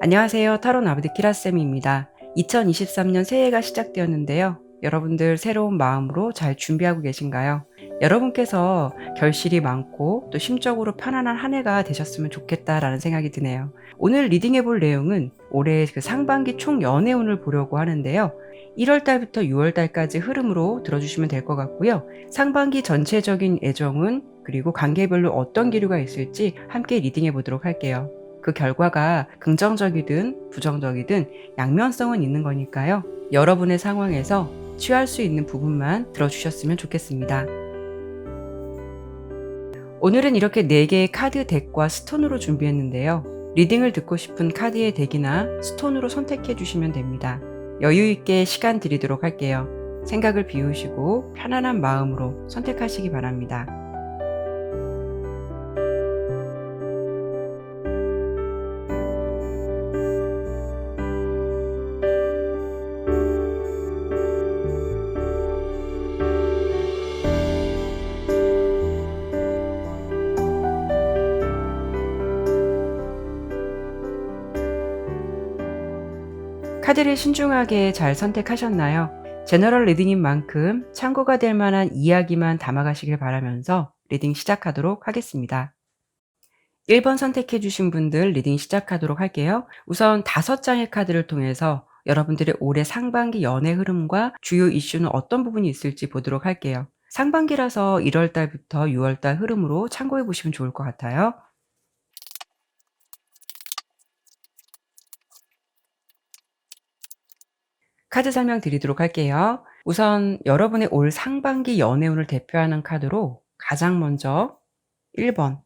안녕하세요. 타로 나부드 키라쌤입니다. 2023년 새해가 시작되었는데요. 여러분들 새로운 마음으로 잘 준비하고 계신가요? 여러분께서 결실이 많고 또 심적으로 편안한 한 해가 되셨으면 좋겠다라는 생각이 드네요. 오늘 리딩해 볼 내용은 올해 그 상반기 총 연애운을 보려고 하는데요. 1월 달부터 6월 달까지 흐름으로 들어주시면 될 것 같고요. 상반기 전체적인 애정운 그리고 관계별로 어떤 기류가 있을지 함께 리딩해 보도록 할게요. 그 결과가 긍정적이든 부정적이든 양면성은 있는 거니까요. 여러분의 상황에서 취할 수 있는 부분만 들어주셨으면 좋겠습니다. 오늘은 이렇게 4개의 카드 덱과 스톤으로 준비했는데요. 리딩을 듣고 싶은 카드의 덱이나 스톤으로 선택해 주시면 됩니다. 여유 있게 시간 드리도록 할게요. 생각을 비우시고 편안한 마음으로 선택하시기 바랍니다. 카드를 신중하게 잘 선택하셨나요? 제너럴 리딩인 만큼 참고가 될 만한 이야기만 담아가시길 바라면서 리딩 시작하도록 하겠습니다. 1번 선택해 주신 분들 리딩 시작하도록 할게요. 우선 5장의 카드를 통해서 여러분들의 올해 상반기 연애 흐름과 주요 이슈는 어떤 부분이 있을지 보도록 할게요. 상반기라서 1월 달부터 6월 달 흐름으로 참고해 보시면 좋을 것 같아요. 카드 설명 드리도록 할게요. 우선 여러분의 올 상반기 연애운을 대표하는 카드로 가장 먼저 1번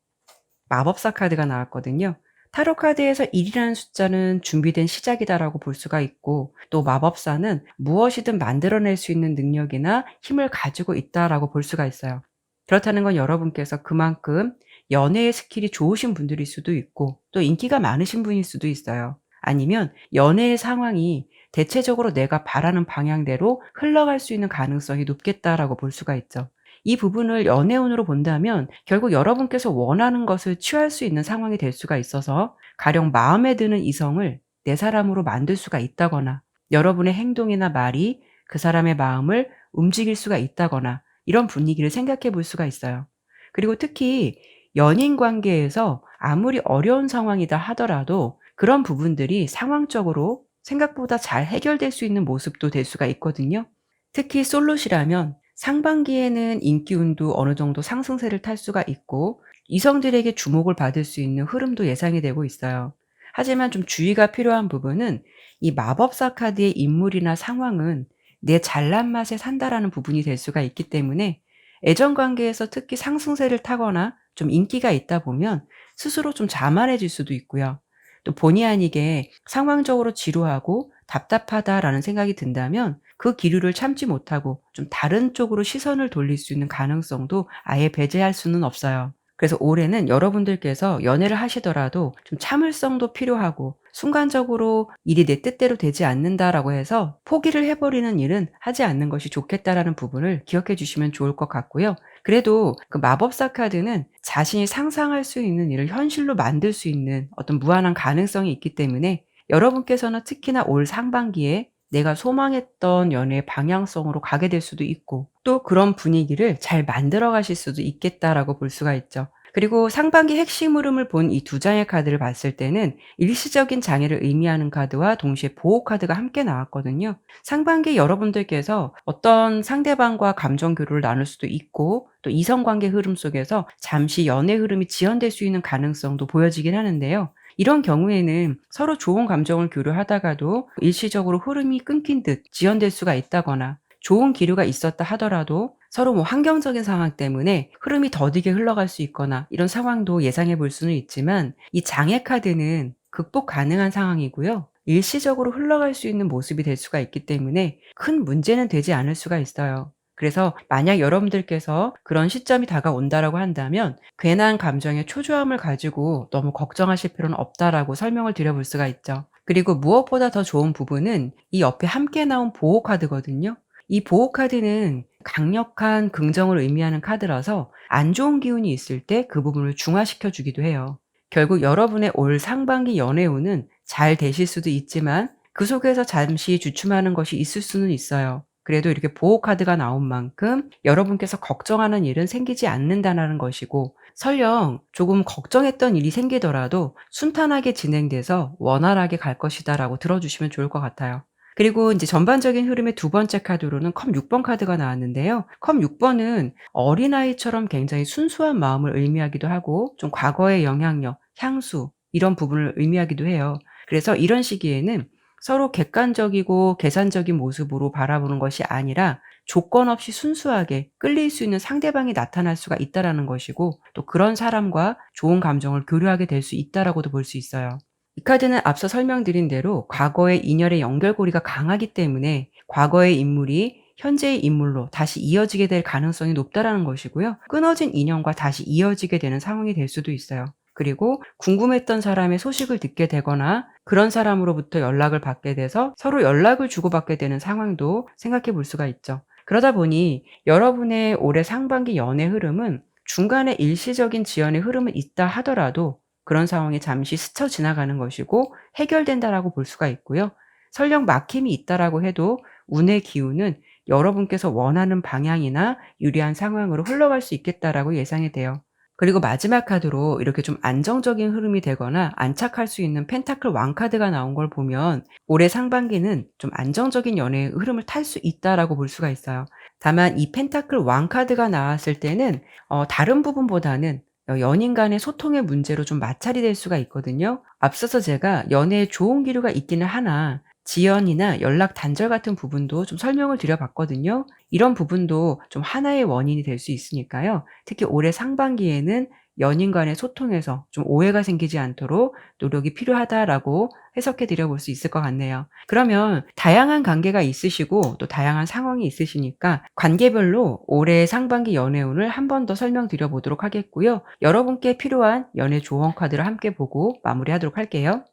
마법사 카드가 나왔거든요. 타로 카드에서 1이라는 숫자는 준비된 시작이다라고 볼 수가 있고, 또 마법사는 무엇이든 만들어낼 수 있는 능력이나 힘을 가지고 있다라고 볼 수가 있어요. 그렇다는 건 여러분께서 그만큼 연애의 스킬이 좋으신 분들일 수도 있고, 또 인기가 많으신 분일 수도 있어요. 아니면 연애의 상황이 대체적으로 내가 바라는 방향대로 흘러갈 수 있는 가능성이 높겠다라고 볼 수가 있죠. 이 부분을 연애운으로 본다면 결국 여러분께서 원하는 것을 취할 수 있는 상황이 될 수가 있어서 가령 마음에 드는 이성을 내 사람으로 만들 수가 있다거나 여러분의 행동이나 말이 그 사람의 마음을 움직일 수가 있다거나 이런 분위기를 생각해 볼 수가 있어요. 그리고 특히 연인 관계에서 아무리 어려운 상황이다 하더라도 그런 부분들이 상황적으로 생각보다 잘 해결될 수 있는 모습도 될 수가 있거든요. 특히 솔로시라면 상반기에는 인기운도 어느 정도 상승세를 탈 수가 있고 이성들에게 주목을 받을 수 있는 흐름도 예상이 되고 있어요. 하지만 좀 주의가 필요한 부분은 이 마법사 카드의 인물이나 상황은 내 잘난 맛에 산다라는 부분이 될 수가 있기 때문에 애정 관계에서 특히 상승세를 타거나 좀 인기가 있다 보면 스스로 좀 자만해질 수도 있고요. 또 본의 아니게 상황적으로 지루하고 답답하다라는 생각이 든다면 그 기류를 참지 못하고 좀 다른 쪽으로 시선을 돌릴 수 있는 가능성도 아예 배제할 수는 없어요. 그래서 올해는 여러분들께서 연애를 하시더라도 좀 참을성도 필요하고 순간적으로 일이 내 뜻대로 되지 않는다라고 해서 포기를 해버리는 일은 하지 않는 것이 좋겠다라는 부분을 기억해 주시면 좋을 것 같고요. 그래도 그 마법사 카드는 자신이 상상할 수 있는 일을 현실로 만들 수 있는 어떤 무한한 가능성이 있기 때문에 여러분께서는 특히나 올 상반기에 내가 소망했던 연애의 방향성으로 가게 될 수도 있고 또 그런 분위기를 잘 만들어 가실 수도 있겠다라고 볼 수가 있죠. 그리고 상반기 핵심 흐름을 본 이 2장의 카드를 봤을 때는 일시적인 장애를 의미하는 카드와 동시에 보호 카드가 함께 나왔거든요. 상반기 여러분들께서 어떤 상대방과 감정 교류를 나눌 수도 있고 또 이성 관계 흐름 속에서 잠시 연애 흐름이 지연될 수 있는 가능성도 보여지긴 하는데요. 이런 경우에는 서로 좋은 감정을 교류하다가도 일시적으로 흐름이 끊긴 듯 지연될 수가 있다거나 좋은 기류가 있었다 하더라도 서로 환경적인 상황 때문에 흐름이 더디게 흘러갈 수 있거나 이런 상황도 예상해 볼 수는 있지만 이 장애 카드는 극복 가능한 상황이고요. 일시적으로 흘러갈 수 있는 모습이 될 수가 있기 때문에 큰 문제는 되지 않을 수가 있어요. 그래서 만약 여러분들께서 그런 시점이 다가온다라고 한다면 괜한 감정의 초조함을 가지고 너무 걱정하실 필요는 없다라고 설명을 드려볼 수가 있죠. 그리고 무엇보다 더 좋은 부분은 이 옆에 함께 나온 보호 카드거든요. 이 보호 카드는 강력한 긍정을 의미하는 카드라서 안 좋은 기운이 있을 때 그 부분을 중화시켜 주기도 해요. 결국 여러분의 올 상반기 연애운은 잘 되실 수도 있지만 그 속에서 잠시 주춤하는 것이 있을 수는 있어요. 그래도 이렇게 보호 카드가 나온 만큼 여러분께서 걱정하는 일은 생기지 않는다라는 것이고, 설령 조금 걱정했던 일이 생기더라도 순탄하게 진행돼서 원활하게 갈 것이다라고 들어주시면 좋을 것 같아요. 그리고 인제 전반적인 흐름의 두 번째 카드로는 컵 6번 카드가 나왔는데요. 컵 6 번은 어린아이처럼 굉장히 순수한 마음을 의미하기도 하고, 좀 과거의 영향력, 향수 이런 부분을 의미하기도 해요. 그래서 이런 시기에는 서로 객관적이고 계산적인 모습으로 바라보는 것이 아니라 조건 없이 순수하게 끌릴 수 있는 상대방이 나타날 수가 있다라는 것이고, 또 그런 사람과 좋은 감정을 교류하게 될 수 있다라고도 볼 수 있어요. 이 카드는 앞서 설명드린 대로 과거의 인연의 연결고리가 강하기 때문에 과거의 인물이 현재의 인물로 다시 이어지게 될 가능성이 높다라는 것이고요. 끊어진 인연과 다시 이어지게 되는 상황이 될 수도 있어요. 그리고 궁금했던 사람의 소식을 듣게 되거나 그런 사람으로부터 연락을 받게 돼서 서로 연락을 주고받게 되는 상황도 생각해 볼 수가 있죠. 그러다 보니 여러분의 올해 상반기 연애 흐름은 중간에 일시적인 지연의 흐름은 있다 하더라도 그런 상황이 잠시 스쳐 지나가는 것이고 해결된다라고 볼 수가 있고요. 설령 막힘이 있다라고 해도 운의 기운은 여러분께서 원하는 방향이나 유리한 상황으로 흘러갈 수 있겠다라고 예상이 돼요. 그리고 마지막 카드로 이렇게 좀 안정적인 흐름이 되거나 안착할 수 있는 펜타클 왕 카드가 나온 걸 보면 올해 상반기는 좀 안정적인 연애의 흐름을 탈 수 있다라고 볼 수가 있어요. 다만 이 펜타클 왕 카드가 나왔을 때는 다른 부분보다는 연인 간의 소통의 문제로 좀 마찰이 될 수가 있거든요. 앞서서 제가 연애에 좋은 기류가 있기는 하나 지연이나 연락 단절 같은 부분도 좀 설명을 드려 봤거든요. 이런 부분도 좀 하나의 원인이 될 수 있으니까요. 특히 올해 상반기에는 연인 간의 소통에서 좀 오해가 생기지 않도록 노력이 필요하다라고 해석해 드려 볼 수 있을 것 같네요. 그러면 다양한 관계가 있으시고 또 다양한 상황이 있으시니까 관계별로 올해 상반기 연애운을 한 번 더 설명드려 보도록 하겠고요. 여러분께 필요한 연애 조언 카드를 함께 보고 마무리하도록 할게요.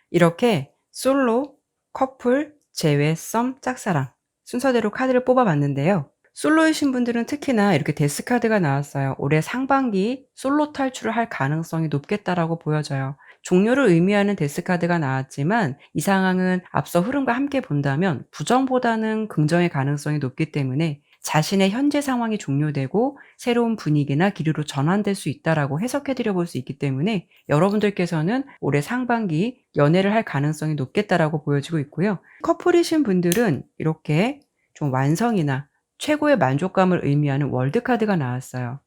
이렇게 솔로, 커플, 재회, 썸, 짝사랑 순서대로 카드를 뽑아 봤는데요. 솔로이신 분들은 특히나 이렇게 데스 카드가 나왔어요. 올해 상반기 솔로 탈출을 할 가능성이 높겠다라고 보여져요. 종료를 의미하는 데스 카드가 나왔지만 이 상황은 앞서 흐름과 함께 본다면 부정보다는 긍정의 가능성이 높기 때문에 자신의 현재 상황이 종료되고 새로운 분위기나 기류로 전환될 수 있다라고 해석해 드려 볼 수 있기 때문에 여러분들께서는 올해 상반기 연애를 할 가능성이 높겠다라고 보여지고 있고요. 커플이신 분들은 이렇게 좀 완성이나 최고의 만족감을 의미하는 월드 카드가 나왔어요.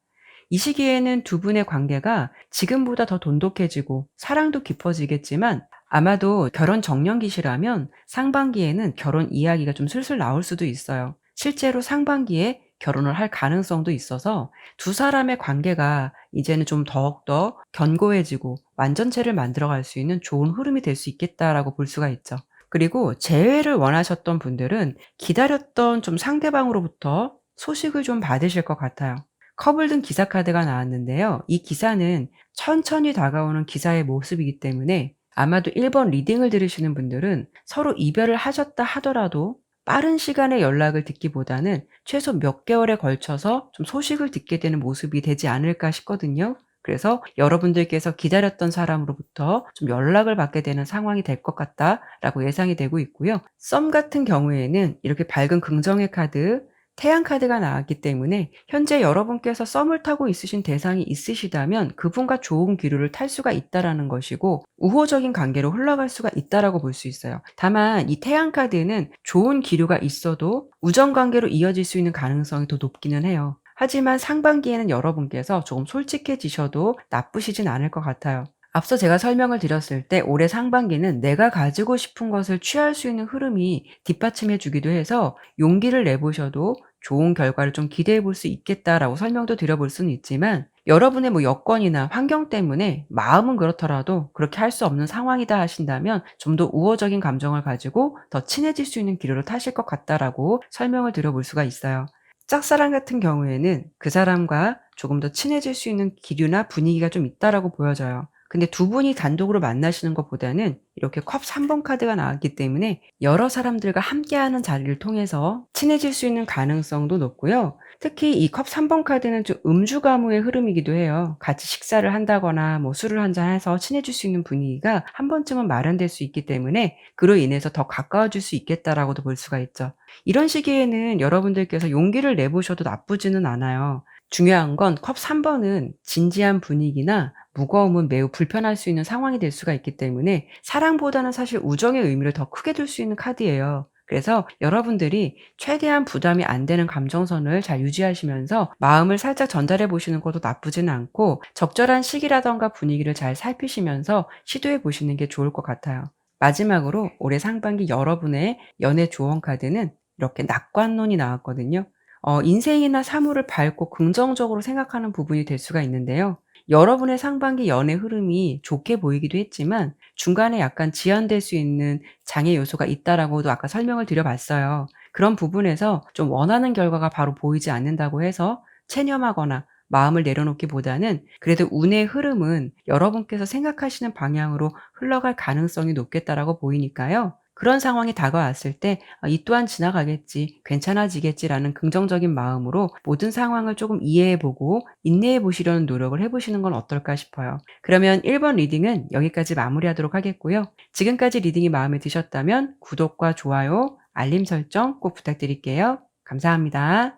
이 시기에는 두 분의 관계가 지금보다 더 돈독해지고 사랑도 깊어지겠지만 아마도 결혼 정년기시라면 상반기에는 결혼 이야기가 좀 슬슬 나올 수도 있어요. 실제로 상반기에 결혼을 할 가능성도 있어서 두 사람의 관계가 이제는 좀 더욱더 견고해지고 완전체를 만들어갈 수 있는 좋은 흐름이 될 수 있겠다라고 볼 수가 있죠. 그리고 재회를 원하셨던 분들은 기다렸던 좀 상대방으로부터 소식을 좀 받으실 것 같아요. 컵을 든 기사 카드가 나왔는데요. 이 기사는 천천히 다가오는 기사의 모습이기 때문에 아마도 1번 리딩을 들으시는 분들은 서로 이별을 하셨다 하더라도 빠른 시간에 연락을 듣기보다는 최소 몇 개월에 걸쳐서 좀 소식을 듣게 되는 모습이 되지 않을까 싶거든요. 그래서 여러분들께서 기다렸던 사람으로부터 좀 연락을 받게 되는 상황이 될 것 같다라고 예상이 되고 있고요. 썸 같은 경우에는 이렇게 밝은 긍정의 카드, 태양 카드가 나왔기 때문에 현재 여러분께서 썸을 타고 있으신 대상이 있으시다면 그분과 좋은 기류를 탈 수가 있다라는 것이고 우호적인 관계로 흘러갈 수가 있다라고 볼 수 있어요. 다만 이 태양 카드는 좋은 기류가 있어도 우정 관계로 이어질 수 있는 가능성이 더 높기는 해요. 하지만 상반기에는 여러분께서 조금 솔직해지셔도 나쁘시진 않을 것 같아요. 앞서 제가 설명을 드렸을 때 올해 상반기는 내가 가지고 싶은 것을 취할 수 있는 흐름이 뒷받침해 주기도 해서 용기를 내보셔도 좋은 결과를 좀 기대해 볼 수 있겠다라고 설명도 드려 볼 수는 있지만 여러분의 뭐 여건이나 환경 때문에 마음은 그렇더라도 그렇게 할 수 없는 상황이다 하신다면 좀 더 우호적인 감정을 가지고 더 친해질 수 있는 기로를 타실 것 같다라고 설명을 드려 볼 수가 있어요. 짝사랑 같은 경우에는 그 사람과 조금 더 친해질 수 있는 기류나 분위기가 좀 있다라고 보여져요. 근데 두 분이 단독으로 만나시는 것보다는 이렇게 컵 3번 카드가 나왔기 때문에 여러 사람들과 함께하는 자리를 통해서 친해질 수 있는 가능성도 높고요. 특히 이 컵 3번 카드는 좀 음주 가무의 흐름이기도 해요. 같이 식사를 한다거나 뭐 술을 한잔 해서 친해질 수 있는 분위기가 한 번쯤은 마련될 수 있기 때문에 그로 인해서 더 가까워질 수 있겠다라고도 볼 수가 있죠. 이런 시기에는 여러분들께서 용기를 내보셔도 나쁘지는 않아요. 중요한 건 컵 3번은 진지한 분위기나 무거움은 매우 불편할 수 있는 상황이 될 수가 있기 때문에 사랑보다는 사실 우정의 의미를 더 크게 둘 수 있는 카드예요. 그래서 여러분들이 최대한 부담이 안 되는 감정선을 잘 유지하시면서 마음을 살짝 전달해 보시는 것도 나쁘지는 않고 적절한 시기라든가 분위기를 잘 살피시면서 시도해 보시는 게 좋을 것 같아요. 마지막으로 올해 상반기 여러분의 연애 조언 카드는 이렇게 낙관론이 나왔거든요. 인생이나 사물을 밝고 긍정적으로 생각하는 부분이 될 수가 있는데요. 여러분의 상반기 연애 흐름이 좋게 보이기도 했지만 중간에 약간 지연될 수 있는 장애 요소가 있다라고도 아까 설명을 드려 봤어요. 그런 부분에서 좀 원하는 결과가 바로 보이지 않는다고 해서 체념하거나 마음을 내려놓기보다는 그래도 운의 흐름은 여러분께서 생각하시는 방향으로 흘러갈 가능성이 높겠다라고 보이니까요. 그런 상황이 다가왔을 때 '이 또한 지나가겠지. 괜찮아지겠지.'라는 긍정적인 마음으로 모든 상황을 조금 이해해 보고 인내해 보시려는 노력을 해 보시는 건 어떨까 싶어요. 그러면 1번 리딩은 여기까지 마무리하도록 하겠고요. 지금까지 리딩이 마음에 드셨다면 구독과 좋아요, 알림 설정 꼭 부탁드릴게요. 감사합니다.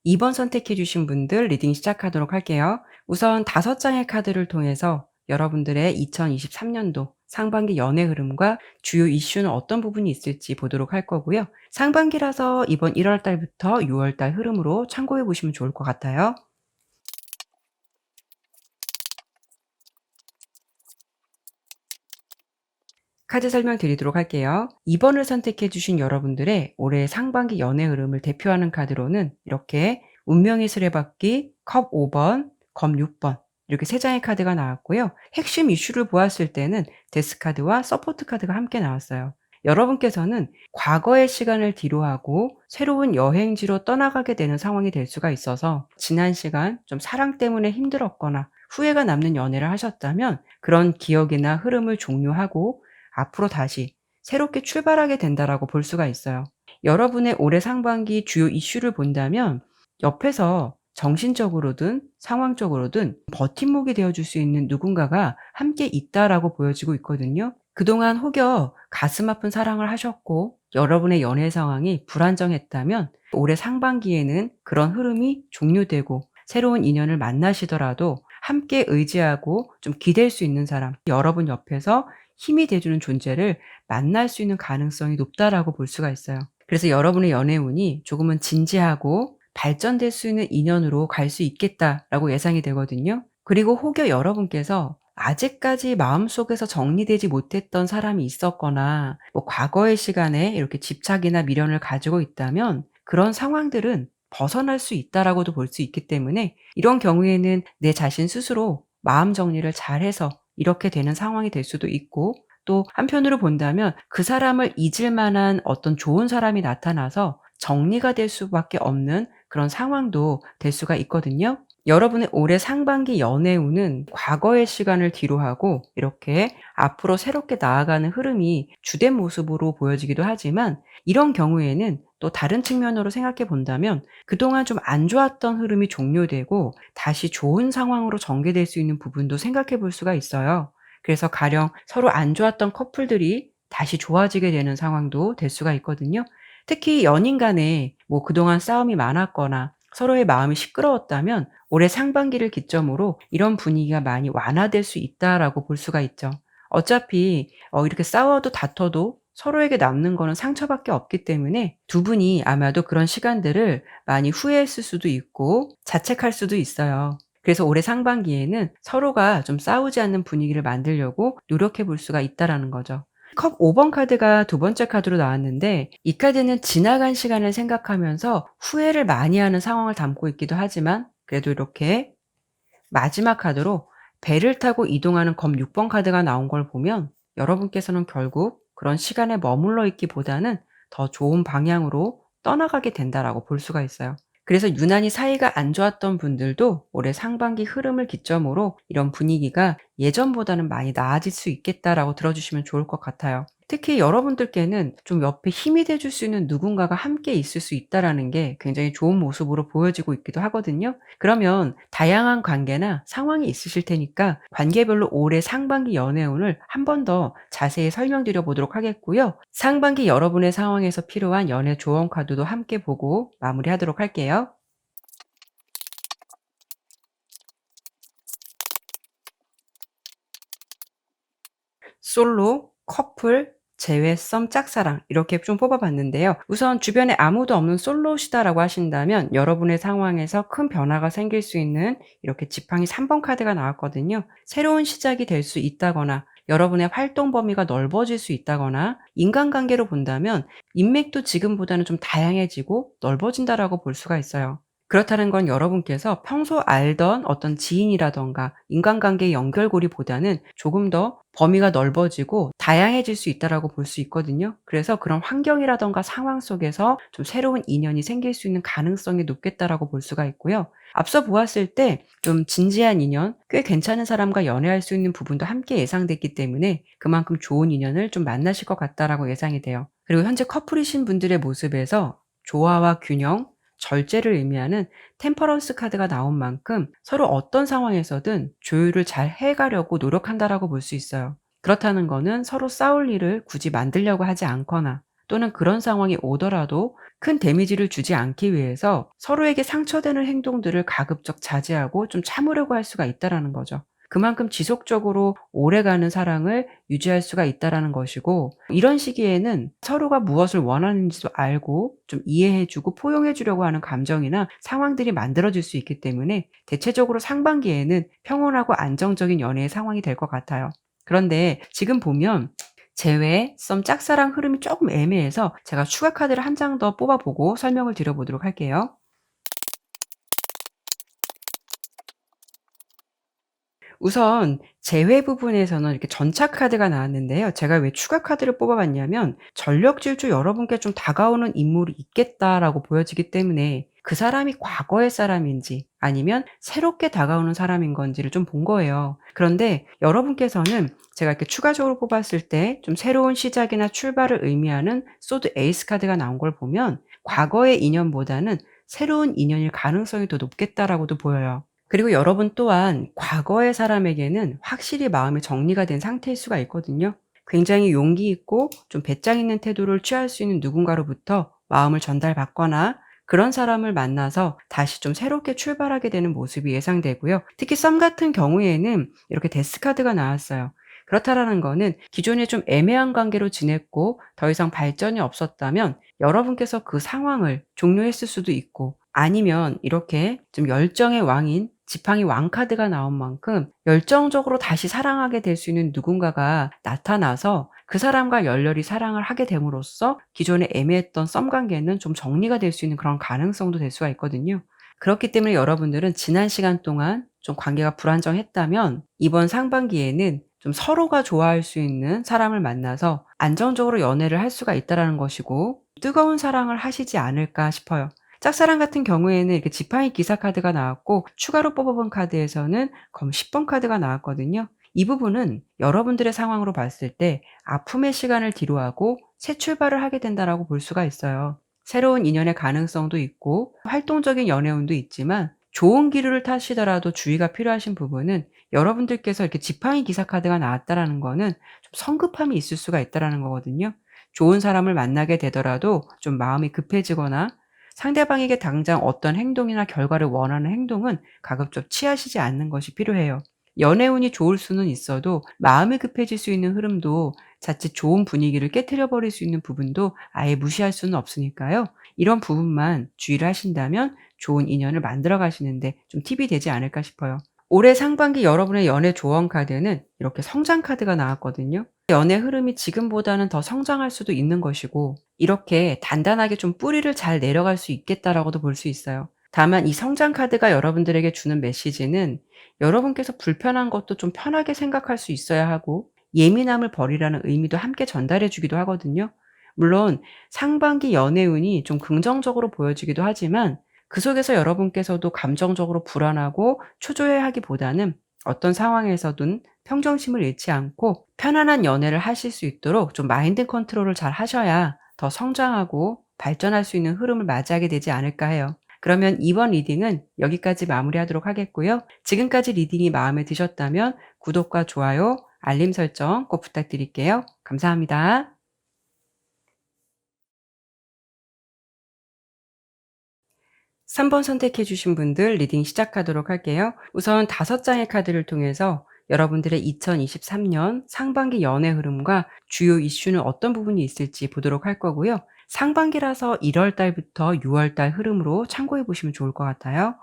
2번 선택해 주신 분들 리딩 시작하도록 할게요. 우선 5 장의 카드를 통해서 여러분들의 2023 년도 상반기 연애 흐름과 주요 이슈는 어떤 부분이 있을지 보도록 할 거고요. 상반기라서 이번 1월 달부터 6월 달 흐름으로 참고해 보시면 좋을 것 같아요. 카드 설명드리도록 할게요. 2 번을 선택해 주신 여러분들의 올해 상반기 연애 흐름을 대표하는 카드로는 이렇게 운명의 수레바퀴, 컵 5 번, 검 6번 이렇게 3 장의 카드가 나왔고요. 핵심 이슈를 보았을 때는 데스 카드와 서포트 카드가 함께 나왔어요. 여러분께서는 과거의 시간을 뒤로하고 새로운 여행지로 떠나가게 되는 상황이 될 수가 있어서 지난 시간 좀 사랑 때문에 힘들었거나 후회가 남는 연애를 하셨다면 그런 기억이나 흐름을 종료하고 앞으로 다시 새롭게 출발하게 된다라고 볼 수가 있어요. 여러분의 올해 상반기 주요 이슈를 본다면 옆에서 정신적으로든 상황적으로든 버팀목이 되어 줄 수 있는 누군가가 함께 있다라고 보여지고 있거든요. 그동안 혹여 가슴 아픈 사랑을 하셨고 여러분의 연애 상황이 불안정했다면 올해 상반기에는 그런 흐름이 종료되고 새로운 인연을 만나시더라도 함께 의지하고 좀 기댈 수 있는 사람, 여러분 옆에서 힘이 돼 주는 존재를 만날 수 있는 가능성이 높다라고 볼 수가 있어요. 그래서 여러분의 연애 운이 조금은 진지하고 발전될 수 있는 인연으로 갈 수 있겠다라고 예상이 되거든요. 그리고 혹여 여러분께서 아직까지 마음속에서 정리되지 못했던 사람이 있었거나 뭐 과거의 시간에 이렇게 집착이나 미련을 가지고 있다면 그런 상황들은 벗어날 수 있다라고도 볼 수 있기 때문에 이런 경우에는 내 자신 스스로 마음 정리를 잘해서 이렇게 되는 상황이 될 수도 있고 또 한편으로 본다면 그 사람을 잊을 만한 어떤 좋은 사람이 나타나서 정리가 될 수밖에 없는 그런 상황도 될 수가 있거든요. 여러분의 올해 상반기 연애 운은 과거의 시간을 뒤로하고 이렇게 앞으로 새롭게 나아가는 흐름이 주된 모습으로 보여지기도 하지만 이런 경우에는 또 다른 측면으로 생각해 본다면 그동안 좀 안 좋았던 흐름이 종료되고 다시 좋은 상황으로 전개될 수 있는 부분도 생각해 볼 수가 있어요. 그래서 가령 서로 안 좋았던 커플들이 다시 좋아지게 되는 상황도 될 수가 있거든요. 특히 연인 간에 뭐 그동안 싸움이 많았거나 서로의 마음이 시끄러웠다면 올해 상반기를 기점으로 이런 분위기가 많이 완화될 수 있다라고 볼 수가 있죠. 어차피 이렇게 싸워도 다퉈도 서로에게 남는 거는 상처밖에 없기 때문에 두 분이 아마도 그런 시간들을 많이 후회했을 수도 있고 자책할 수도 있어요. 그래서 올해 상반기에는 서로가 좀 싸우지 않는 분위기를 만들려고 노력해 볼 수가 있다라는 거죠. 컵 5번 카드가 두 번째 카드로 나왔는데 이 카드는 지나간 시간을 생각하면서 후회를 많이 하는 상황을 담고 있기도 하지만 그래도 이렇게 마지막 카드로 배를 타고 이동하는 검 6번 카드가 나온 걸 보면 여러분께서는 결국 그런 시간에 머물러 있기보다는 더 좋은 방향으로 떠나가게 된다라고 볼 수가 있어요. 그래서 유난히 사이가 안 좋았던 분들도 올해 상반기 흐름을 기점으로 이런 분위기가 예전보다는 많이 나아질 수 있겠다라고 들어주시면 좋을 것 같아요. 특히 여러분들께는 좀 옆에 힘이 돼줄 수 있는 누군가가 함께 있을 수 있다라는 게 굉장히 좋은 모습으로 보여지고 있기도 하거든요. 그러면 다양한 관계나 상황이 있으실 테니까 관계별로 올해 상반기 연애운을 한 번 더 자세히 설명드려 보도록 하겠고요. 상반기 여러분의 상황에서 필요한 연애 조언 카드도 함께 보고 마무리하도록 할게요. 솔로, 커플, 재회, 썸, 짝사랑 이렇게 좀 뽑아 봤는데요. 우선 주변에 아무도 없는 솔로시다라고 하신다면 여러분의 상황에서 큰 변화가 생길 수 있는 이렇게 지팡이 3번 카드가 나왔거든요. 새로운 시작이 될 수 있다거나 여러분의 활동 범위가 넓어질 수 있다거나 인간관계로 본다면 인맥도 지금보다는 좀 다양해지고 넓어진다라고 볼 수가 있어요. 그렇다는 건 여러분께서 평소 알던 어떤 지인이라든가 인간관계의 연결고리보다는 조금 더 범위가 넓어지고 다양해질 수 있다라고 볼 수 있거든요. 그래서 그런 환경이라든가 상황 속에서 좀 새로운 인연이 생길 수 있는 가능성이 높겠다라고 볼 수가 있고요. 앞서 보았을 때 좀 진지한 인연, 꽤 괜찮은 사람과 연애할 수 있는 부분도 함께 예상됐기 때문에 그만큼 좋은 인연을 좀 만나실 것 같다라고 예상이 돼요. 그리고 현재 커플이신 분들의 모습에서 조화와 균형, 절제를 의미하는 템퍼런스 카드가 나온 만큼 서로 어떤 상황에서든 조율을 잘 해가려고 노력한다라고 볼 수 있어요. 그렇다는 거는 서로 싸울 일을 굳이 만들려고 하지 않거나 또는 그런 상황이 오더라도 큰 데미지를 주지 않기 위해서 서로에게 상처되는 행동들을 가급적 자제하고 좀 참으려고 할 수가 있다라는 거죠. 그만큼 지속적으로 오래가는 사랑을 유지할 수가 있다라는 것이고, 이런 시기에는 서로가 무엇을 원하는지도 알고 좀 이해해 주고 포용해 주려고 하는 감정이나 상황들이 만들어질 수 있기 때문에 대체적으로 상반기에는 평온하고 안정적인 연애의 상황이 될 것 같아요. 그런데 지금 보면 재회, 썸, 짝사랑 흐름이 조금 애매해서 제가 추가 카드를 한 장 더 뽑아 보고 설명을 드려 보도록 할게요. 우선 제외 부분에서는 이렇게 전차 카드가 나왔는데요. 제가 왜 추가 카드를 뽑아 봤냐면 전력 질주 여러분께 좀 다가오는 인물이 있겠다라고 보여지기 때문에 그 사람이 과거의 사람인지 아니면 새롭게 다가오는 사람인 건지를 좀 본 거예요. 그런데 여러분께서는 제가 이렇게 추가적으로 뽑았을 때 좀 새로운 시작이나 출발을 의미하는 소드 에이스 카드가 나온 걸 보면 과거의 인연보다는 새로운 인연일 가능성이 더 높겠다라고도 보여요. 그리고 여러분 또한 과거의 사람에게는 확실히 마음이 정리가 된 상태일 수가 있거든요. 굉장히 용기 있고 좀 배짱 있는 태도를 취할 수 있는 누군가로부터 마음을 전달받거나 그런 사람을 만나서 다시 좀 새롭게 출발하게 되는 모습이 예상되고요. 특히 썸 같은 경우에는 이렇게 데스 카드가 나왔어요. 그렇다라는 거는 기존에 좀 애매한 관계로 지냈고 더 이상 발전이 없었다면 여러분께서 그 상황을 종료했을 수도 있고 아니면 이렇게 좀 열정의 왕인 지팡이 왕 카드가 나온 만큼 열정적으로 다시 사랑하게 될 수 있는 누군가가 나타나서 그 사람과 열렬히 사랑을 하게 됨으로써 기존에 애매했던 썸 관계는 좀 정리가 될 수 있는 그런 가능성도 될 수가 있거든요. 그렇기 때문에 여러분들은 지난 시간 동안 좀 관계가 불안정했다면 이번 상반기에는 좀 서로가 좋아할 수 있는 사람을 만나서 안정적으로 연애를 할 수가 있다라는 것이고 뜨거운 사랑을 하시지 않을까 싶어요. 짝사랑 같은 경우에는 이렇게 지팡이 기사 카드가 나왔고 추가로 뽑아본 카드에서는 검 10번 카드가 나왔거든요. 이 부분은 여러분들의 상황으로 봤을 때 아픔의 시간을 뒤로하고 새 출발을 하게 된다라고 볼 수가 있어요. 새로운 인연의 가능성도 있고 활동적인 연애운도 있지만 좋은 기류를 타시더라도 주의가 필요하신 부분은 여러분들께서 이렇게 지팡이 기사 카드가 나왔다라는 거는 좀 성급함이 있을 수가 있다라는 거거든요. 좋은 사람을 만나게 되더라도 좀 마음이 급해지거나 상대방에게 당장 어떤 행동이나 결과를 원하는 행동은 가급적 취하시지 않는 것이 필요해요. 연애운이 좋을 수는 있어도 마음이 급해질 수 있는 흐름도 자칫 좋은 분위기를 깨트려 버릴 수 있는 부분도 아예 무시할 수는 없으니까요. 이런 부분만 주의를 하신다면 좋은 인연을 만들어 가시는데 좀 팁이 되지 않을까 싶어요. 올해 상반기 여러분의 연애 조언 카드는 이렇게 성장 카드가 나왔거든요. 연애 흐름이 지금보다는 더 성장할 수도 있는 것이고 이렇게 단단하게 좀 뿌리를 잘 내려갈 수 있겠다라고도 볼 수 있어요. 다만 이 성장 카드가 여러분들에게 주는 메시지는 여러분께서 불편한 것도 좀 편하게 생각할 수 있어야 하고 예민함을 버리라는 의미도 함께 전달해 주기도 하거든요. 물론 상반기 연애운이 좀 긍정적으로 보여지기도 하지만 그 속에서 여러분께서도 감정적으로 불안하고 초조해하기보다는 어떤 상황에서든 평정심을 잃지 않고 편안한 연애를 하실 수 있도록 좀 마인드 컨트롤을 잘 하셔야 더 성장하고 발전할 수 있는 흐름을 맞이하게 되지 않을까 해요. 그러면 이번 리딩은 여기까지 마무리하도록 하겠고요. 지금까지 리딩이 마음에 드셨다면 구독과 좋아요, 알림 설정 꼭 부탁드릴게요. 감사합니다. 3번 선택해 주신 분들 리딩 시작하도록 할게요. 우선 5장의 카드를 통해서 여러분들의 2023년 상반기 연애 흐름과 주요 이슈는 어떤 부분이 있을지 보도록 할 거고요. 상반기라서 1월 달부터 6월 달 흐름으로 참고해 보시면 좋을 것 같아요.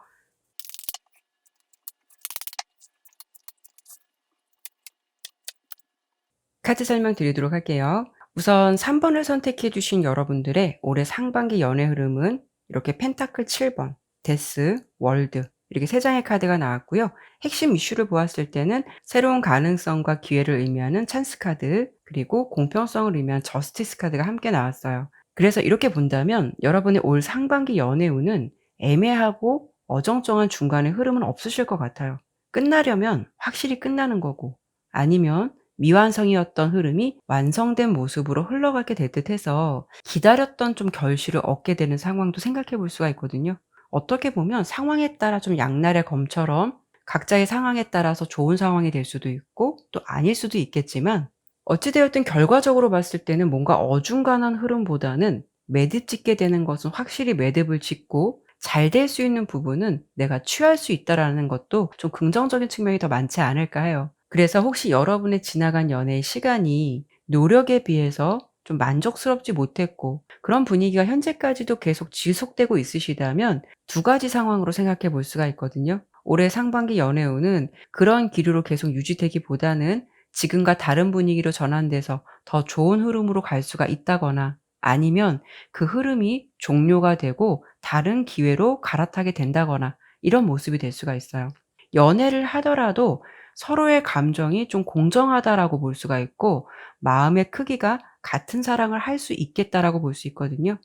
카드 설명드리도록 할게요. 우선 3번을 선택해 주신 여러분들의 올해 상반기 연애 흐름은 이렇게 펜타클 7번, 데스, 월드 이렇게 3장의 카드가 나왔고요. 핵심 이슈를 보았을 때는 새로운 가능성과 기회를 의미하는 찬스 카드, 그리고 공평성을 의미한 저스티스 카드가 함께 나왔어요. 그래서 이렇게 본다면 여러분의 올 상반기 연애 운은 애매하고 어정쩡한 중간의 흐름은 없으실 것 같아요. 끝나려면 확실히 끝나는 거고, 아니면 미완성이었던 흐름이 완성된 모습으로 흘러가게 될 듯해서 기다렸던 좀 결실을 얻게 되는 상황도 생각해 볼 수가 있거든요. 어떻게 보면 상황에 따라 좀 양날의 검처럼 각자의 상황에 따라서 좋은 상황이 될 수도 있고 또 아닐 수도 있겠지만, 어찌 되었든 결과적으로 봤을 때는 뭔가 어중간한 흐름보다는 매듭 짓게 되는 것은 확실히 매듭을 짓고 잘 될 수 있는 부분은 내가 취할 수 있다라는 것도 좀 긍정적인 측면이 더 많지 않을까 해요. 그래서 혹시 여러분의 지나간 연애의 시간이 노력에 비해서 좀 만족스럽지 못했고 그런 분위기가 현재까지도 계속 지속되고 있으시다면 2가지 상황으로 생각해 볼 수가 있거든요. 올해 상반기 연애운은 그런 기류로 계속 유지되기보다는 지금과 다른 분위기로 전환돼서 더 좋은 흐름으로 갈 수가 있다거나, 아니면 그 흐름이 종료가 되고 다른 기회로 갈아타게 된다거나, 이런 모습이 될 수가 있어요. 연애를 하더라도 서로의 감정이 좀 공정하다라고 볼 수가 있고, 마음의 크기가 같은 사랑을 할 수 있겠다라고 볼 수 있거든요.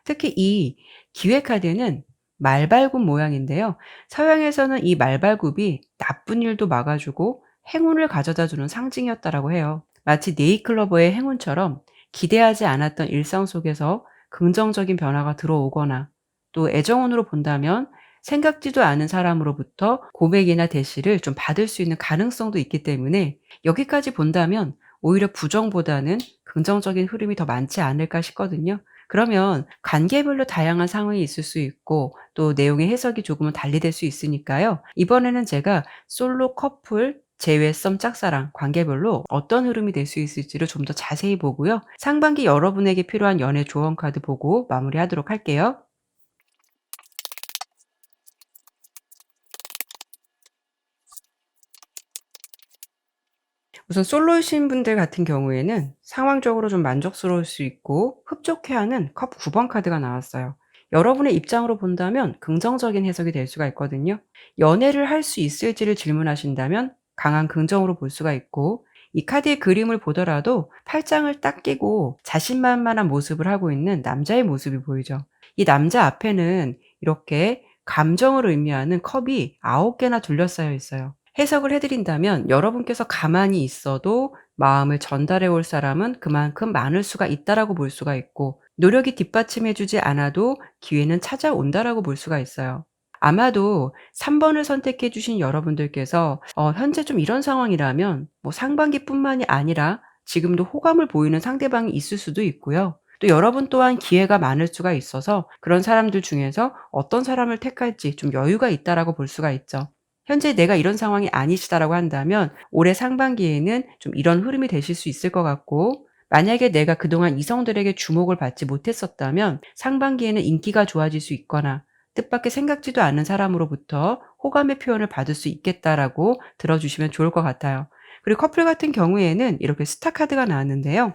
특히 이 기회 카드는 말발굽 모양인데요. 서양에서는 이 말발굽이 나쁜 일도 막아주고 행운을 가져다 주는 상징이었다라고 해요. 마치 네이클로버의 행운처럼 기대하지 않았던 일상 속에서 긍정적인 변화가 들어오거나, 또 애정운으로 본다면 생각지도 않은 사람으로부터 고백이나 대시를 좀 받을 수 있는 가능성도 있기 때문에, 여기까지 본다면 오히려 부정보다는 긍정적인 흐름이 더 많지 않을까 싶거든요. 그러면 관계별로 다양한 상황이 있을 수 있고 또 내용의 해석이 조금은 달리 될 수 있으니까요. 이번에는 제가 솔로, 커플, 재회, 썸, 짝사랑 관계별로 어떤 흐름이 될 수 있을지를 좀 더 자세히 보고요. 상반기 여러분에게 필요한 연애 조언 카드 보고 마무리하도록 할게요. 우선 솔로이신 분들 같은 경우에는 상황적으로 좀 만족스러울 수 있고 흡족해하는 컵 9번 카드가 나왔어요. 여러분의 입장으로 본다면 긍정적인 해석이 될 수가 있거든요. 연애를 할 수 있을지를 질문하신다면 강한 긍정으로 볼 수가 있고, 이 카드의 그림을 보더라도 팔짱을 딱 끼고 자신만만한 모습을 하고 있는 남자의 모습이 보이죠. 이 남자 앞에는 이렇게 감정을 의미하는 컵이 9개나 둘러싸여 있어요. 해석을 해 드린다면 여러분께서 가만히 있어도 마음을 전달해 올 사람은 그만큼 많을 수가 있다라고 볼 수가 있고, 노력이 뒷받침해 주지 않아도 기회는 찾아온다라고 볼 수가 있어요. 아마도 3 번을 선택해 주신 여러분들께서 현재 좀 이런 상황이라면 뭐 상반기뿐만이 아니라 지금도 호감을 보이는 상대방이 있을 수도 있고요. 또 여러분 또한 기회가 많을 수가 있어서 그런 사람들 중에서 어떤 사람을 택할지 좀 여유가 있다라고 볼 수가 있죠. 현재 내가 이런 상황이 아니시다라고 한다면 올해 상반기에는 좀 이런 흐름이 되실 수 있을 것 같고, 만약에 내가 그동안 이성들에게 주목을 받지 못했었다면 상반기에는 인기가 좋아질 수 있거나 뜻밖의 생각지도 않은 사람으로부터 호감의 표현을 받을 수 있겠다라고 들어주시면 좋을 것 같아요. 그리고 커플 같은 경우에는 이렇게 스타 카드가 나왔는데요.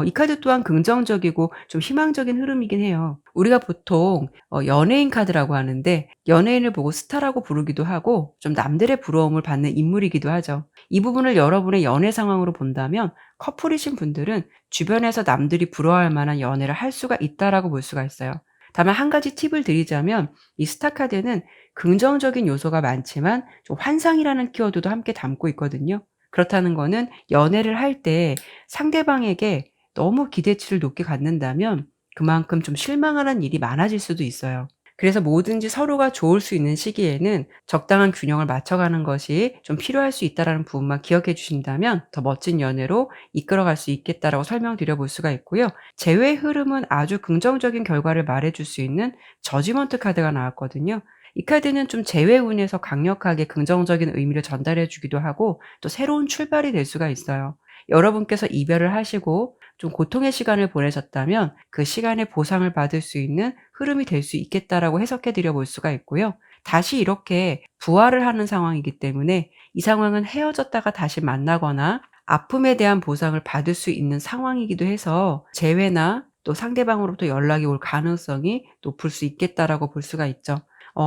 이 카드 또한 긍정적이고 좀 희망적인 흐름이긴 해요. 우리가 보통 연예인 카드라고 하는데 연예인을 보고 스타라고 부르기도 하고 좀 남들의 부러움을 받는 인물이기도 하죠. 이 부분을 여러분의 연애 상황으로 본다면 커플이신 분들은 주변에서 남들이 부러워할 만한 연애를 할 수가 있다라고 볼 수가 있어요. 다만 한 가지 팁을 드리자면 이 스타 카드는 긍정적인 요소가 많지만 좀 환상이라는 키워드도 함께 담고 있거든요. 그렇다는 거는 연애를 할 때 상대방에게 너무 기대치를 높게 갖는다면 그만큼 좀 실망하는 일이 많아질 수도 있어요. 그래서 뭐든지 서로가 좋을 수 있는 시기에는 적당한 균형을 맞춰가는 것이 좀 필요할 수 있다라는 부분만 기억해 주신다면 더 멋진 연애로 이끌어갈 수 있겠다라고 설명드려 볼 수가 있고요. 재회 흐름은 아주 긍정적인 결과를 말해 줄 수 있는 저지먼트 카드가 나왔거든요. 이 카드는 좀 재회운에서 강력하게 긍정적인 의미를 전달해 주기도 하고 또 새로운 출발이 될 수가 있어요. 여러분께서 이별을 하시고 좀 고통의 시간을 보내셨다면 그 시간의 보상을 받을 수 있는 흐름이 될 수 있겠다라고 해석해 드려 볼 수가 있고요. 다시 이렇게 부활을 하는 상황이기 때문에 이 상황은 헤어졌다가 다시 만나거나 아픔에 대한 보상을 받을 수 있는 상황이기도 해서 재회나 또 상대방으로부터 연락이 올 가능성이 높을 수 있겠다라고 볼 수가 있죠.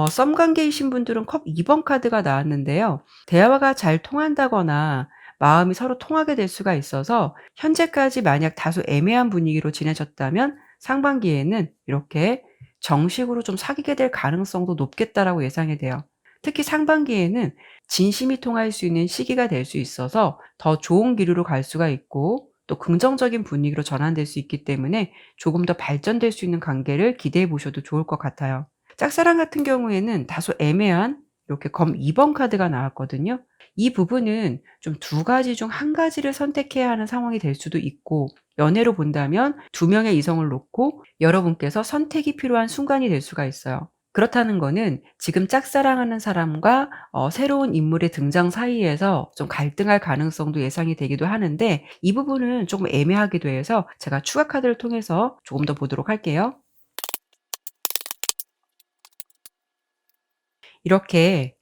썸 관계이신 분들은 컵 2번 카드가 나왔는데요. 대화가 잘 통한다거나 마음이 서로 통하게 될 수가 있어서 현재까지 만약 다소 애매한 분위기로 지내셨다면 상반기에는 이렇게 정식으로 좀 사귀게 될 가능성도 높겠다라고 예상이 돼요. 특히 상반기에는 진심이 통할 수 있는 시기가 될 수 있어서 더 좋은 기류로 갈 수가 있고 또 긍정적인 분위기로 전환될 수 있기 때문에 조금 더 발전될 수 있는 관계를 기대해 보셔도 좋을 것 같아요. 짝사랑 같은 경우에는 다소 애매한 이렇게 검 2번 카드가 나왔거든요. 이 부분은 좀 두 가지 중 한 가지를 선택해야 하는 상황이 될 수도 있고 연애로 본다면 두 명의 이성을 놓고 여러분께서 선택이 필요한 순간이 될 수가 있어요. 그렇다는 거는 지금 짝사랑하는 사람과 새로운 인물의 등장 사이에서 좀 갈등할 가능성도 예상이 되기도 하는데 이 부분은 조금 애매하기도 해서 제가 추가 카드를 통해서 조금 더 보도록 할게요. 이렇게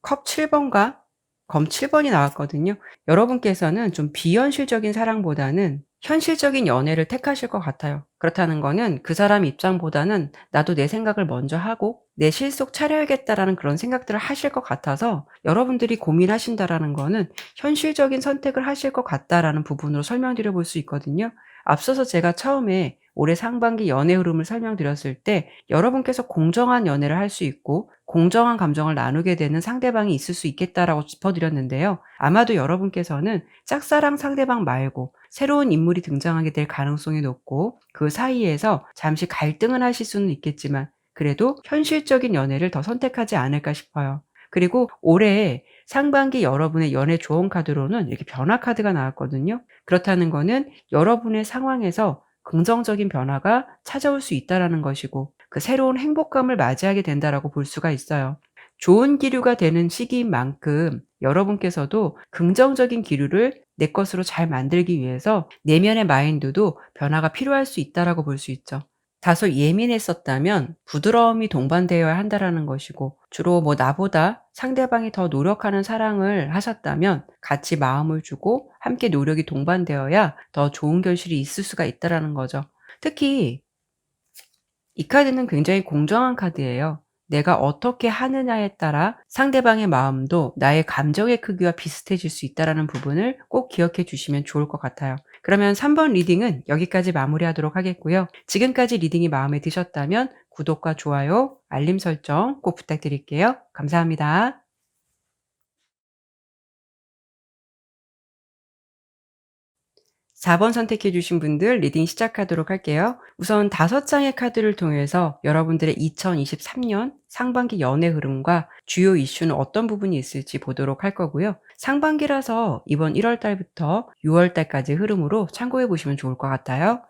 컵 7 번과 검 7 번이 나왔거든요. 여러분께서는 좀 비현실적인 사랑보다는 현실적인 연애를 택하실 것 같아요. 그렇다는 거는 그 사람 입장보다는 '나도 내 생각을 먼저 하고 내 실속 차려야겠다.'라는 그런 생각들을 하실 것 같아서 여러분들이 고민하신다라는 거는 '현실적인 선택을 하실 것 같다.'라는 부분으로 설명드려 볼 수 있거든요. 앞서서 제가 처음에 올해 상반기 연애 흐름을 설명드렸을 때 여러분께서 공정한 연애를 할 수 있고 공정한 감정을 나누게 되는 상대방이 있을 수 있겠다라고 짚어 드렸는데요. 아마도 여러분께서는 짝사랑 상대방 말고 새로운 인물이 등장하게 될 가능성이 높고 그 사이에서 잠시 갈등은 하실 수는 있겠지만 그래도 현실적인 연애를 더 선택하지 않을까 싶어요. 그리고 올해 상반기 여러분의 연애 조언 카드로는 이렇게 변화 카드가 나왔거든요. 그렇다는 거는 여러분의 상황에서 긍정적인 변화가 찾아올 수 있다라는 것이고 그 새로운 행복감을 맞이하게 된다라고 볼 수가 있어요. 좋은 기류가 되는 시기인 만큼 여러분께서도 긍정적인 기류를 내 것으로 잘 만들기 위해서 내면의 마인드도 변화가 필요할 수 있다라고 볼 수 있죠. 다소 예민했었다면 부드러움이 동반되어야 한다라는 것이고 주로 뭐 나보다 상대방이 더 노력하는 사랑을 하셨다면 같이 마음을 주고 함께 노력이 동반되어야 더 좋은 결실이 있을 수가 있다라는 거죠. 특히 이 카드는 굉장히 공정한 카드예요. 내가 어떻게 하느냐에 따라 상대방의 마음도 나의 감정의 크기와 비슷해질 수 있다라는 부분을 꼭 기억해 주시면 좋을 것 같아요. 그러면 3번 리딩은 여기까지 마무리하도록 하겠고요. 지금까지 리딩이 마음에 드셨다면 구독과 좋아요, 알림 설정 꼭 부탁드릴게요. 감사합니다. 4번 선택해 주신 분들 리딩 시작하도록 할게요. 우선 5 장의 카드를 통해서 여러분들의 2023년 상반기 연애 흐름과 주요 이슈는 어떤 부분이 있을지 보도록 할 거고요. 상반기라서 이번 1월 달부터 6월 달까지 흐름으로 참고해 보시면 좋을 것 같아요.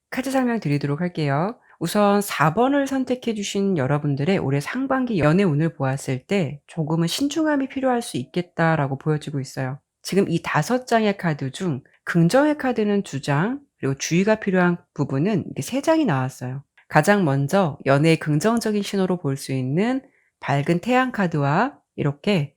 카드 설명 드리도록 할게요. 우선 4 번을 선택해 주신 여러분들의 올해 상반기 연애 운을 보았을 때 조금은 신중함이 필요할 수 있겠다라고 보여지고 있어요. 지금 이 5 장의 카드 중 긍정의 카드는 2 장, 그리고 주의가 필요한 부분은 이렇게 3 장이 나왔어요. 가장 먼저 연애의 긍정적인 신호로 볼 수 있는 밝은 태양 카드와 이렇게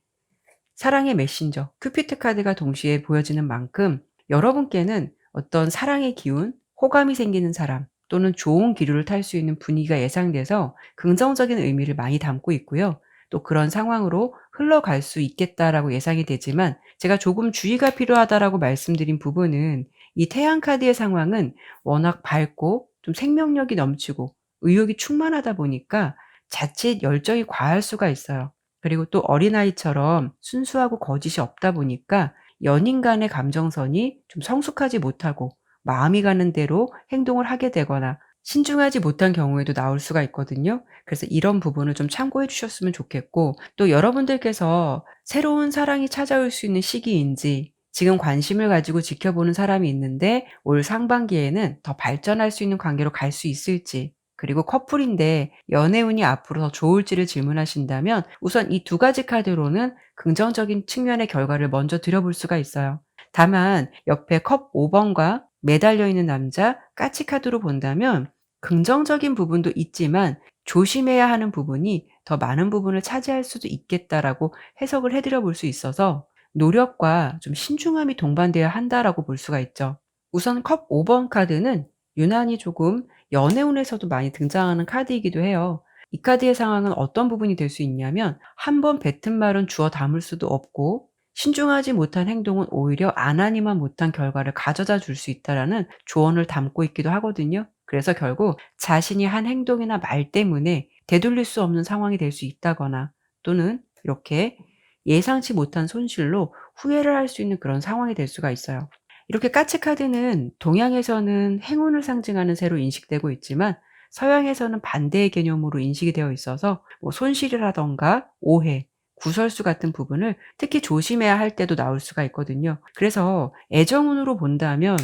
사랑의 메신저 큐피트 카드가 동시에 보여지는 만큼 여러분께는 어떤 사랑의 기운, 호감이 생기는 사람 또는 좋은 기류를 탈 수 있는 분위기가 예상돼서 긍정적인 의미를 많이 담고 있고요. 또 그런 상황으로 흘러갈 수 있겠다라고 예상이 되지만, 제가 조금 주의가 필요하다라고 말씀드린 부분은 이 태양 카드의 상황은 워낙 밝고 좀 생명력이 넘치고 의욕이 충만하다 보니까 자칫 열정이 과할 수가 있어요. 그리고 또 어린아이처럼 순수하고 거짓이 없다 보니까 연인 간의 감정선이 좀 성숙하지 못하고 마음이 가는 대로 행동을 하게 되거나 신중하지 못한 경우에도 나올 수가 있거든요. 그래서 이런 부분을 좀 참고해 주셨으면 좋겠고, 또 여러분들께서 새로운 사랑이 찾아올 수 있는 시기인지, 지금 관심을 가지고 지켜보는 사람이 있는데 올 상반기에는 더 발전할 수 있는 관계로 갈 수 있을지, 그리고 커플인데 연애운이 앞으로 더 좋을지를 질문하신다면 우선 이 두 가지 카드로는 긍정적인 측면의 결과를 먼저 드려볼 수가 있어요. 다만 옆에 컵 5 번과 매달려 있는 남자 까치 카드로 본다면 긍정적인 부분도 있지만 조심해야 하는 부분이 더 많은 부분을 차지할 수도 있겠다라고 해석을 해 드려 볼 수 있어서 노력과 좀 신중함이 동반돼야 한다라고 볼 수가 있죠. 우선 컵 5번 카드는 유난히 조금 연애운에서도 많이 등장하는 카드이기도 해요. 이 카드의 상황은 어떤 부분이 될 수 있냐면, 한 번 뱉은 말은 주워 담을 수도 없고 신중하지 못한 행동은 오히려 안 하니만 못한 결과를 가져다 줄 수 있다라는 조언을 담고 있기도 하거든요. 그래서 결국 자신이 한 행동이나 말 때문에 되돌릴 수 없는 상황이 될 수 있다거나, 또는 이렇게 예상치 못한 손실로 후회를 할 수 있는 그런 상황이 될 수가 있어요. 이렇게 까치 카드는 동양에서는 행운을 상징하는 새로 인식되고 있지만 서양에서는 반대의 개념으로 인식이 되어 있어서 손실이라든가 오해, 구설수 같은 부분을 특히 조심해야 할 때도 나올 수가 있거든요. 그래서 애정운으로 본다면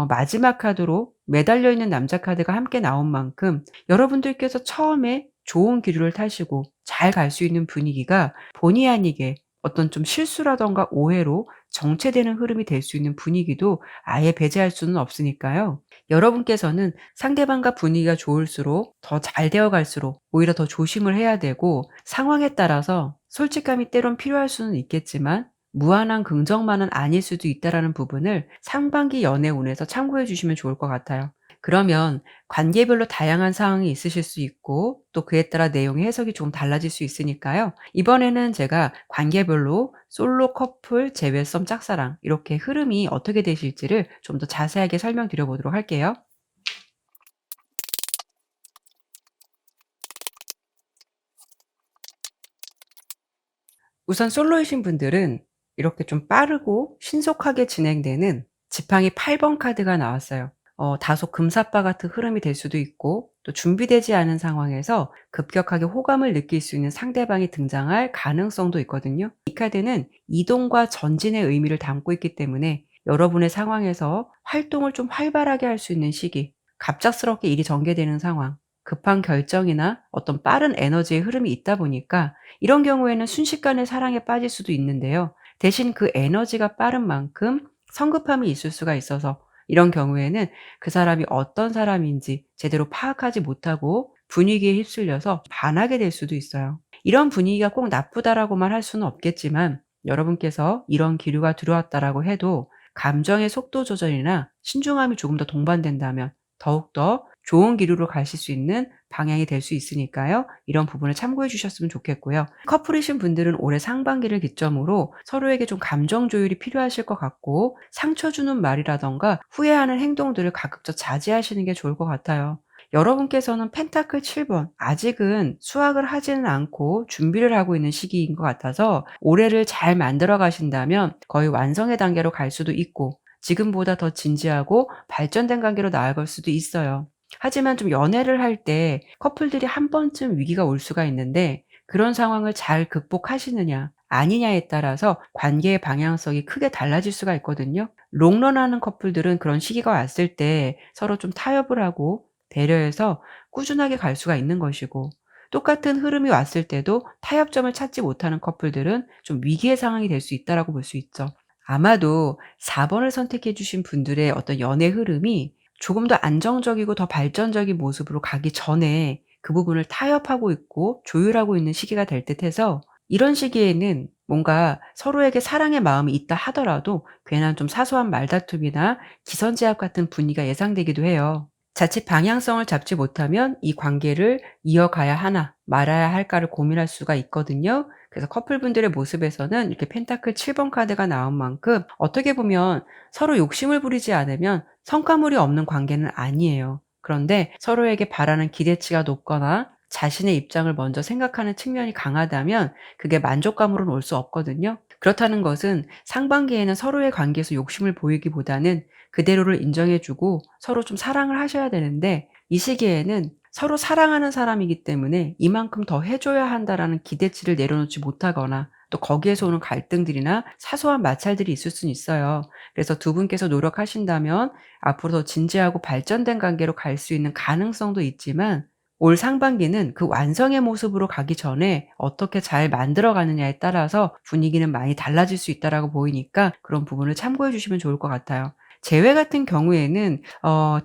마지막 카드로 매달려 있는 남자 카드가 함께 나온 만큼 여러분들께서 처음에 좋은 기류를 타시고 잘 갈 수 있는 분위기가 본의 아니게 어떤 좀 실수라든가 오해로 정체되는 흐름이 될 수 있는 분위기도 아예 배제할 수는 없으니까요. 여러분께서는 상대방과 분위기가 좋을수록 더 잘 되어 갈수록 오히려 더 조심을 해야 되고, 상황에 따라서 솔직함이 때론 필요할 수는 있겠지만 무한한 긍정만은 아닐 수도 있다라는 부분을 상반기 연애운에서 참고해 주시면 좋을 것 같아요. 그러면 관계별로 다양한 상황이 있으실 수 있고 또 그에 따라 내용의 해석이 조금 달라질 수 있으니까요. 이번에는 제가 관계별로 솔로, 커플, 재회, 썸, 짝사랑 이렇게 흐름이 어떻게 되실지를 좀 더 자세하게 설명드려 보도록 할게요. 우선 솔로이신 분들은 이렇게 좀 빠르고 신속하게 진행되는 지팡이 8번 카드가 나왔어요. 다소 금사빠 같은 흐름이 될 수도 있고, 또 준비되지 않은 상황에서 급격하게 호감을 느낄 수 있는 상대방이 등장할 가능성도 있거든요. 이 카드는 이동과 전진의 의미를 담고 있기 때문에 여러분의 상황에서 활동을 좀 활발하게 할 수 있는 시기, 갑작스럽게 일이 전개되는 상황, 급한 결정이나 어떤 빠른 에너지의 흐름이 있다 보니까 이런 경우에는 순식간에 사랑에 빠질 수도 있는데요. 대신 그 에너지가 빠른 만큼 성급함이 있을 수가 있어서 이런 경우에는 그 사람이 어떤 사람인지 제대로 파악하지 못하고 분위기에 휩쓸려서 반하게 될 수도 있어요. 이런 분위기가 꼭 나쁘다라고만 할 수는 없겠지만 여러분께서 이런 기류가 들어왔다라고 해도 감정의 속도 조절이나 신중함이 조금 더 동반된다면 더욱더 좋은 기류로 가실 수 있는 방향이 될 수 있으니까요. 이런 부분을 참고해 주셨으면 좋겠고요. 커플이신 분들은 올해 상반기를 기점으로 서로에게 좀 감정 조율이 필요하실 것 같고, 상처 주는 말이라든가 후회하는 행동들을 가급적 자제하시는 게 좋을 것 같아요. 여러분께서는 펜타클 7번 아직은 수확을 하지는 않고 준비를 하고 있는 시기인 것 같아서 올해를 잘 만들어 가신다면 거의 완성의 단계로 갈 수도 있고 지금보다 더 진지하고 발전된 관계로 나아갈 수도 있어요. 하지만 좀 연애를 할 때 커플들이 한 번쯤 위기가 올 수가 있는데 그런 상황을 잘 극복하시느냐 아니냐에 따라서 관계의 방향성이 크게 달라질 수가 있거든요. 롱런하는 커플들은 그런 시기가 왔을 때 서로 좀 타협을 하고 배려해서 꾸준하게 갈 수가 있는 것이고, 똑같은 흐름이 왔을 때도 타협점을 찾지 못하는 커플들은 좀 위기의 상황이 될 수 있다라고 볼 수 있죠. 아마도 4 번을 선택해 주신 분들의 어떤 연애 흐름이 조금 더 안정적이고 더 발전적인 모습으로 가기 전에 그 부분을 타협하고 있고 조율하고 있는 시기가 될 듯해서, 이런 시기에는 뭔가 서로에게 사랑의 마음이 있다 하더라도 괜한 좀 사소한 말다툼이나 기선제압 같은 분위기가 예상되기도 해요. 자칫 방향성을 잡지 못하면 이 관계를 이어가야 하나 말아야 할까를 고민할 수가 있거든요. 그래서 커플분들의 모습에서는 이렇게 펜타클 7번 카드가 나온 만큼 어떻게 보면 서로 욕심을 부리지 않으면 성과물이 없는 관계는 아니에요. 그런데 서로에게 바라는 기대치가 높거나 자신의 입장을 먼저 생각하는 측면이 강하다면 그게 만족감으로는 올 수 없거든요. 그렇다는 것은 상반기에는 서로의 관계에서 욕심을 보이기보다는 그대로를 인정해 주고 서로 좀 사랑을 하셔야 되는데, 이 시기에는 서로 사랑하는 사람이기 때문에 이만큼 더 해 줘야 한다라는 기대치를 내려놓지 못하거나 또 거기에서 오는 갈등들이나 사소한 마찰들이 있을 수는 있어요. 그래서 두 분께서 노력하신다면 앞으로 더 진지하고 발전된 관계로 갈 수 있는 가능성도 있지만, 올 상반기는 그 완성의 모습으로 가기 전에 어떻게 잘 만들어 가느냐에 따라서 분위기는 많이 달라질 수 있다라고 보이니까 그런 부분을 참고해 주시면 좋을 것 같아요. 재회 같은 경우에는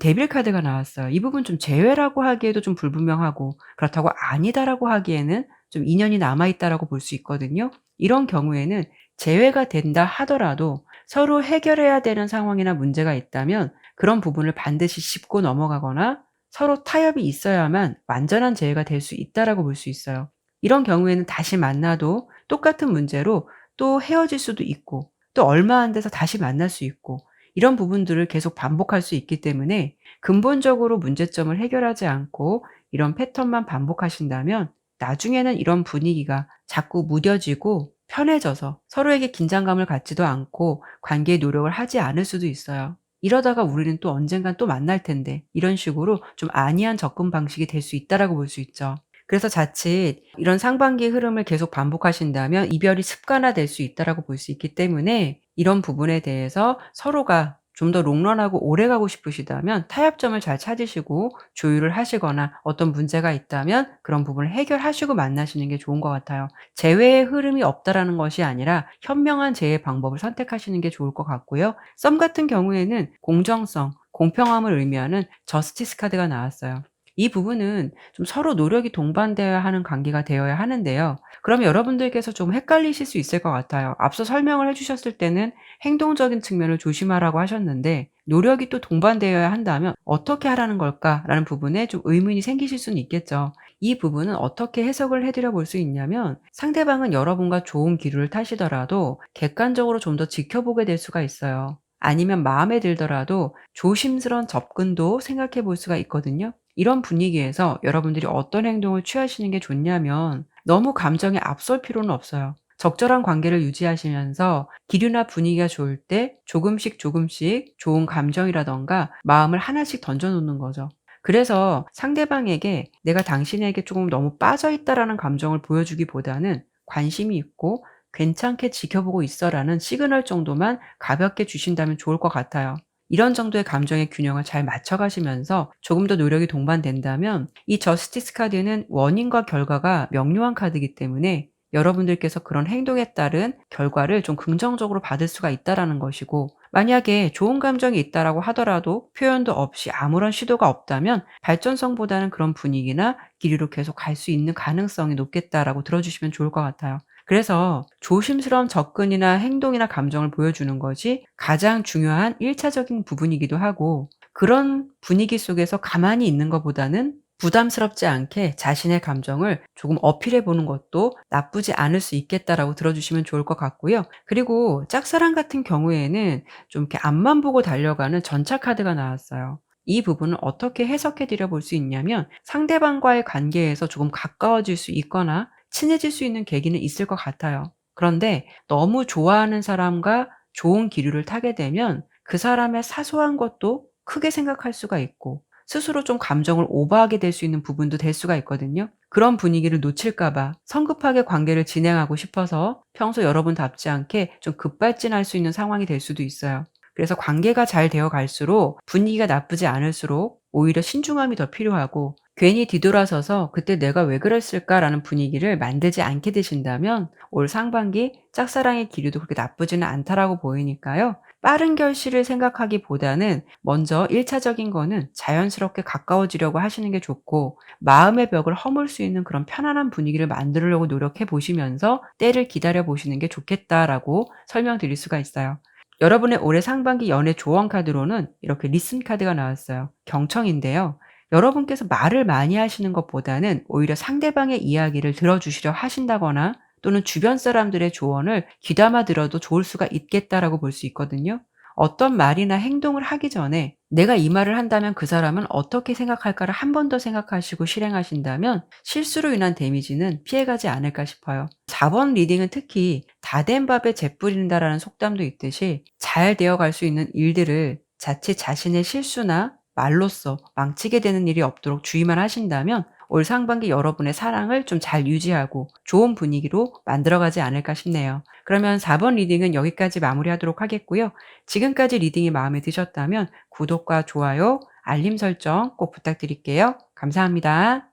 데빌 카드가 나왔어요. 이 부분 좀 재회라고 하기에도 좀 불분명하고, 그렇다고 아니다라고 하기에는 좀 인연이 남아 있다라고 볼 수 있거든요. 이런 경우에는 재회가 된다 하더라도 서로 해결해야 되는 상황이나 문제가 있다면 그런 부분을 반드시 짚고 넘어가거나 서로 타협이 있어야만 완전한 재회가 될 수 있다라고 볼 수 있어요. 이런 경우에는 다시 만나도 똑같은 문제로 또 헤어질 수도 있고, 또 얼마 안 돼서 다시 만날 수 있고, 이런 부분들을 계속 반복할 수 있기 때문에 근본적으로 문제점을 해결하지 않고 이런 패턴만 반복하신다면 나중에는 이런 분위기가 자꾸 무뎌지고 편해져서 서로에게 긴장감을 갖지도 않고 관계의 노력을 하지 않을 수도 있어요. 이러다가 우리는 또 언젠간 또 만날 텐데, 이런 식으로 좀 안이한 접근 방식이 될 수 있다라고 볼 수 있죠. 그래서 자칫 이런 상반기의 흐름을 계속 반복하신다면 이별이 습관화될 수 있다라고 볼 수 있기 때문에, 이런 부분에 대해서 서로가 좀 더 롱런하고 오래가고 싶으시다면 타협점을 잘 찾으시고 조율을 하시거나 어떤 문제가 있다면 그런 부분을 해결하시고 만나시는 게 좋은 것 같아요. 재회의 흐름이 없다라는 것이 아니라 현명한 재회 방법을 선택하시는 게 좋을 것 같고요. 썸 같은 경우에는 공정성, 공평함을 의미하는 저스티스 카드가 나왔어요. 이 부분은 좀 서로 노력이 동반되어야 하는 관계가 되어야 하는데요. 그럼 여러분들께서 좀 헷갈리실 수 있을 것 같아요. 앞서 설명을 해 주셨을 때는 행동적인 측면을 조심하라고 하셨는데, 노력이 또 동반되어야 한다면 '어떻게 하라는 걸까?'라는 부분에 좀 의문이 생기실 수는 있겠죠. 이 부분은 어떻게 해석을 해 드려 볼 수 있냐면, 상대방은 여러분과 좋은 기류를 타시더라도 객관적으로 좀 더 지켜보게 될 수가 있어요. 아니면 마음에 들더라도 조심스러운 접근도 생각해 볼 수가 있거든요. 이런 분위기에서 여러분들이 어떤 행동을 취하시는 게 좋냐면, 너무 감정에 앞설 필요는 없어요. 적절한 관계를 유지하시면서 기류나 분위기가 좋을 때 조금씩 조금씩 좋은 감정이라든가 마음을 하나씩 던져 놓는 거죠. 그래서 상대방에게 '내가 당신에게 조금 너무 빠져 있다.'라는 감정을 보여주기보다는 '관심이 있고 괜찮게 지켜보고 있어.'라는 시그널 정도만 가볍게 주신다면 좋을 것 같아요. 이런 정도의 감정의 균형을 잘 맞춰 가시면서 조금 더 노력이 동반된다면, 이 저스티스 카드는 원인과 결과가 명료한 카드이기 때문에 여러분들께서 그런 행동에 따른 결과를 좀 긍정적으로 받을 수가 있다라는 것이고, 만약에 좋은 감정이 있다라고 하더라도 표현도 없이 아무런 시도가 없다면 발전성보다는 그런 분위기나 길이로 계속 갈 수 있는 가능성이 높겠다라고 들어주시면 좋을 것 같아요. 그래서 조심스러운 접근이나 행동이나 감정을 보여주는 것이 가장 중요한 1차적인 부분이기도 하고, 그런 분위기 속에서 가만히 있는 것보다는 부담스럽지 않게 자신의 감정을 조금 어필해 보는 것도 나쁘지 않을 수 있겠다라고 들어주시면 좋을 것 같고요. 그리고 짝사랑 같은 경우에는 좀 이렇게 앞만 보고 달려가는 전차 카드가 나왔어요. 이 부분을 어떻게 해석해 드려 볼 수 있냐면, 상대방과의 관계에서 조금 가까워질 수 있거나 친해질 수 있는 계기는 있을 것 같아요. 그런데 너무 좋아하는 사람과 좋은 기류를 타게 되면 그 사람의 사소한 것도 크게 생각할 수가 있고, 스스로 좀 감정을 오버하게 될 수 있는 부분도 될 수가 있거든요. 그런 분위기를 놓칠까 봐 성급하게 관계를 진행하고 싶어서 평소 여러분답지 않게 좀 급발진할 수 있는 상황이 될 수도 있어요. 그래서 관계가 잘 되어 갈수록 분위기가 나쁘지 않을수록 오히려 신중함이 더 필요하고, 괜히 뒤돌아서서 '그때 내가 왜 그랬을까?'라는 분위기를 만들지 않게 되신다면 올 상반기 짝사랑의 기류도 그렇게 나쁘지는 않다라고 보이니까요. 빠른 결실을 생각하기보다는 먼저 1차적인 거는 자연스럽게 가까워지려고 하시는 게 좋고, 마음의 벽을 허물 수 있는 그런 편안한 분위기를 만들려고 노력해 보시면서 때를 기다려 보시는 게 좋겠다라고 설명드릴 수가 있어요. 여러분의 올해 상반기 연애 조언 카드로는 이렇게 리슨 카드가 나왔어요. 경청인데요. 여러분께서 말을 많이 하시는 것보다는 오히려 상대방의 이야기를 들어주시려 하신다거나 또는 주변 사람들의 조언을 귀담아 들어도 좋을 수가 있겠다라고 볼 수 있거든요. 어떤 말이나 행동을 하기 전에 내가 이 말을 한다면 그 사람은 어떻게 생각할까를 한 번 더 생각하시고 실행하신다면 실수로 인한 데미지는 피해가지 않을까 싶어요. 4번 리딩은 특히 다 된 밥에 재 뿌린다라는 속담도 있듯이 잘 되어갈 수 있는 일들을 자칫 자신의 실수나 말로써 망치게 되는 일이 없도록 주의만 하신다면 올 상반기 여러분의 사랑을 좀 잘 유지하고 좋은 분위기로 만들어가지 않을까 싶네요. 그러면 4번 리딩은 여기까지 마무리하도록 하겠고요. 지금까지 리딩이 마음에 드셨다면 구독과 좋아요, 알림 설정 꼭 부탁드릴게요. 감사합니다.